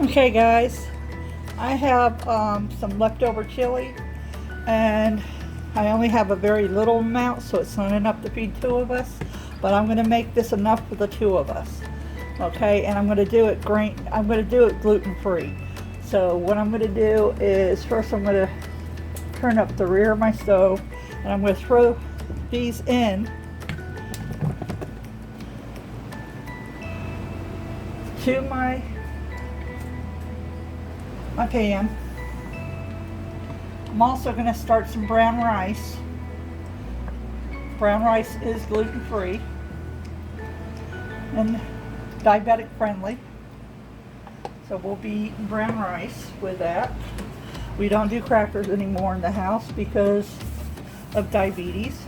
Okay guys, I have some leftover chili and I only have a very little amount, so it's not enough to feed two of us, but I'm going to make this enough for the two of us. Okay, and I'm going to do it gluten free. So what I'm going to do is first I'm going to turn up the rear of my stove and I'm going to throw these in to my pan. I'm also going to start some brown rice. Brown rice is gluten free and diabetic friendly, so we'll be eating brown rice with that. We don't do crackers anymore in the house because of diabetes.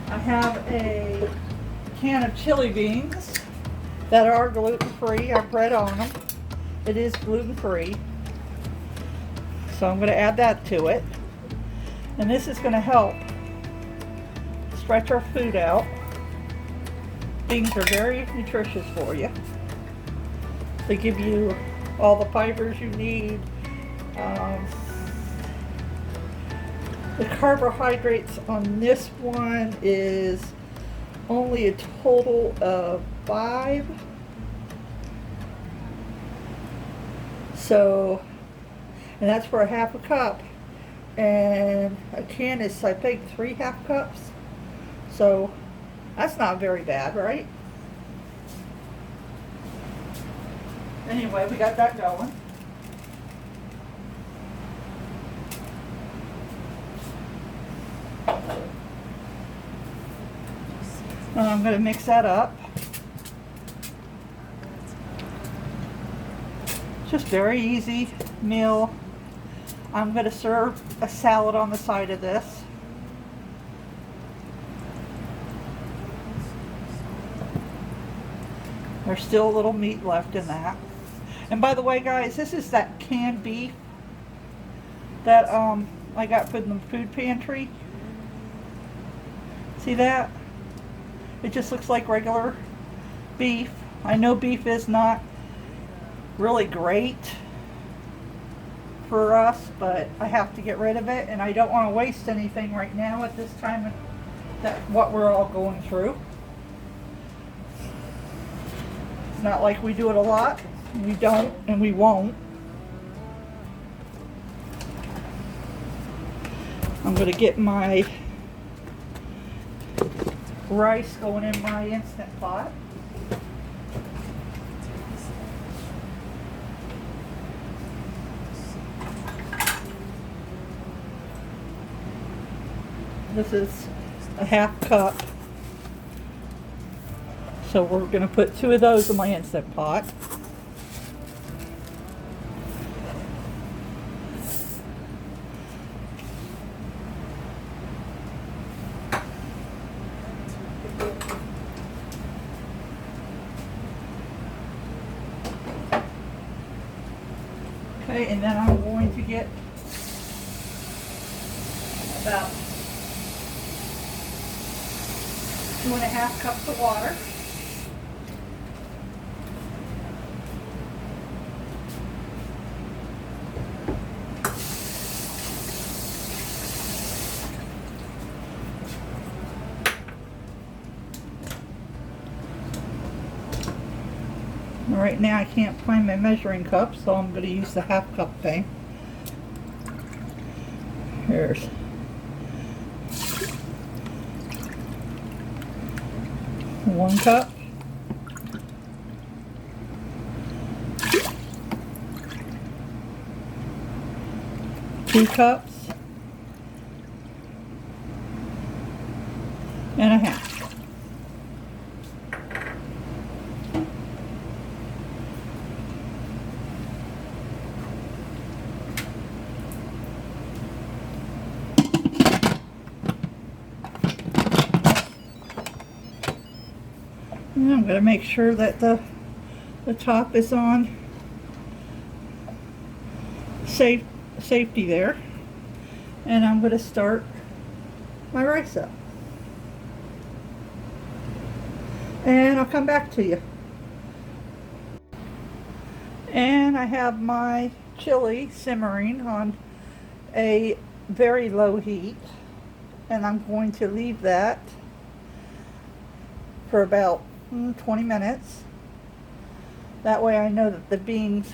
I have a can of chili beans that are gluten free. I've read on them. It is gluten free. So I'm going to add that to it. And this is going to help stretch our food out. Beans are very nutritious for you. They give you all the fibers you need. The carbohydrates on this one is only a total of 5. So, and that's for a half a cup. And a can is, I think, 3 half cups. So, that's not very bad, right? Anyway, we got that going. And I'm going to mix that up. Just very easy meal. I'm going to serve a salad on the side of this. There's still a little meat left in that. And by the way, guys, this is that canned beef that I got from the food pantry. See that? It just looks like regular beef. I know beef is not really great for us, but I have to get rid of it, and I don't want to waste anything right now at this time that what we're all going through. It's not like we do it a lot. We don't, and we won't. I'm going to get my rice going in my Instant Pot. This is a half cup. So we're going to put 2 of those in my Instant Pot. Okay, and then I'm going to get about 2.5 cups of water. Right now I can't find my measuring cup, so I'm going to use the half cup thing. Here's 1 cup. 2 cups. And a half. And I'm going to make sure that the top is on safety there. And I'm going to start my rice up. and I'll come back to you. And I have my chili simmering on a very low heat, and I'm going to leave that for about 20 minutes. That way I know that the beans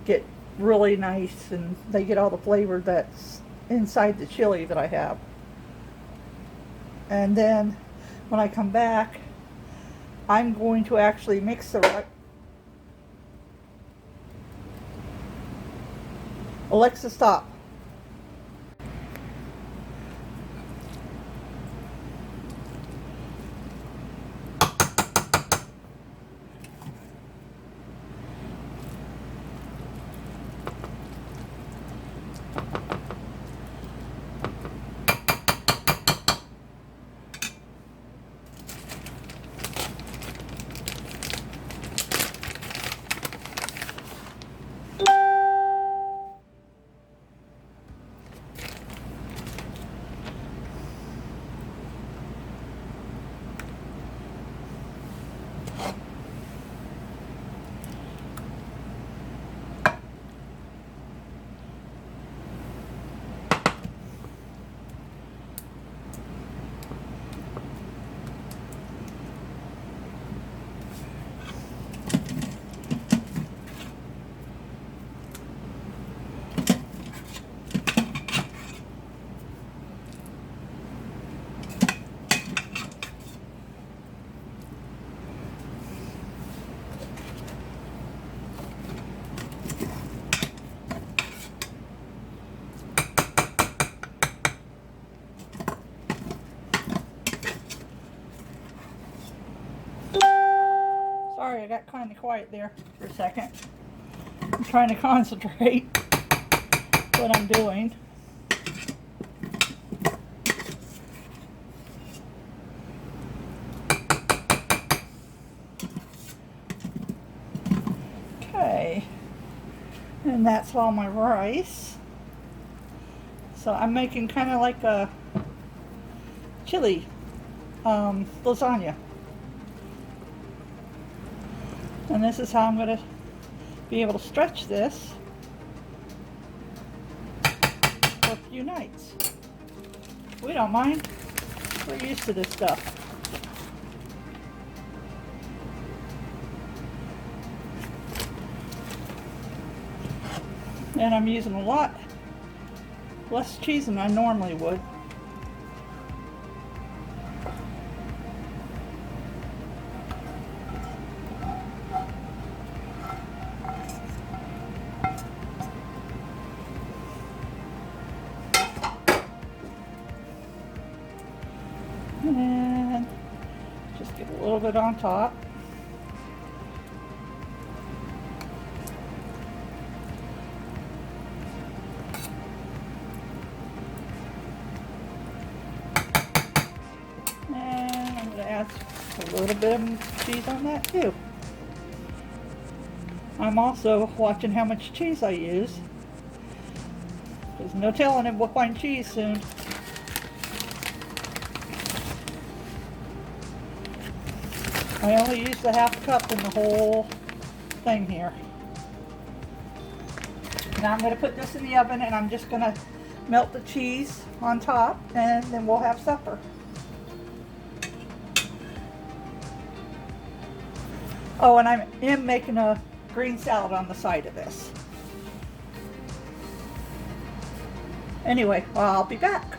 get really nice and they get all the flavor that's inside the chili that I have. And then when I come back, I'm going to actually mix the right. Alexa, stop. Sorry, I got kind of quiet there for a second. I'm trying to concentrate what I'm doing. Okay, and that's all my rice. So I'm making kind of like a chili lasagna. And this is how I'm going to be able to stretch this for a few nights. We don't mind. We're used to this stuff. And I'm using a lot less cheese than I normally would. And just get a little bit on top. And I'm going to add a little bit of cheese on that too. I'm also watching how much cheese I use. There's no telling if we'll find cheese soon. I only used a half cup in the whole thing here. Now I'm going to put this in the oven and I'm just going to melt the cheese on top and then we'll have supper. Oh, and I am making a green salad on the side of this. Anyway, well, I'll be back.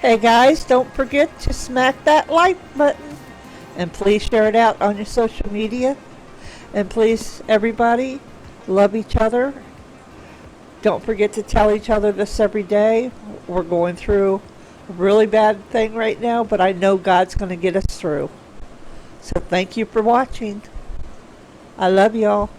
Hey guys, don't forget to smack that like button. And please share it out on your social media. And please, everybody, love each other. Don't forget to tell each other this every day. We're going through a really bad thing right now, but I know God's going to get us through. So thank you for watching. I love y'all.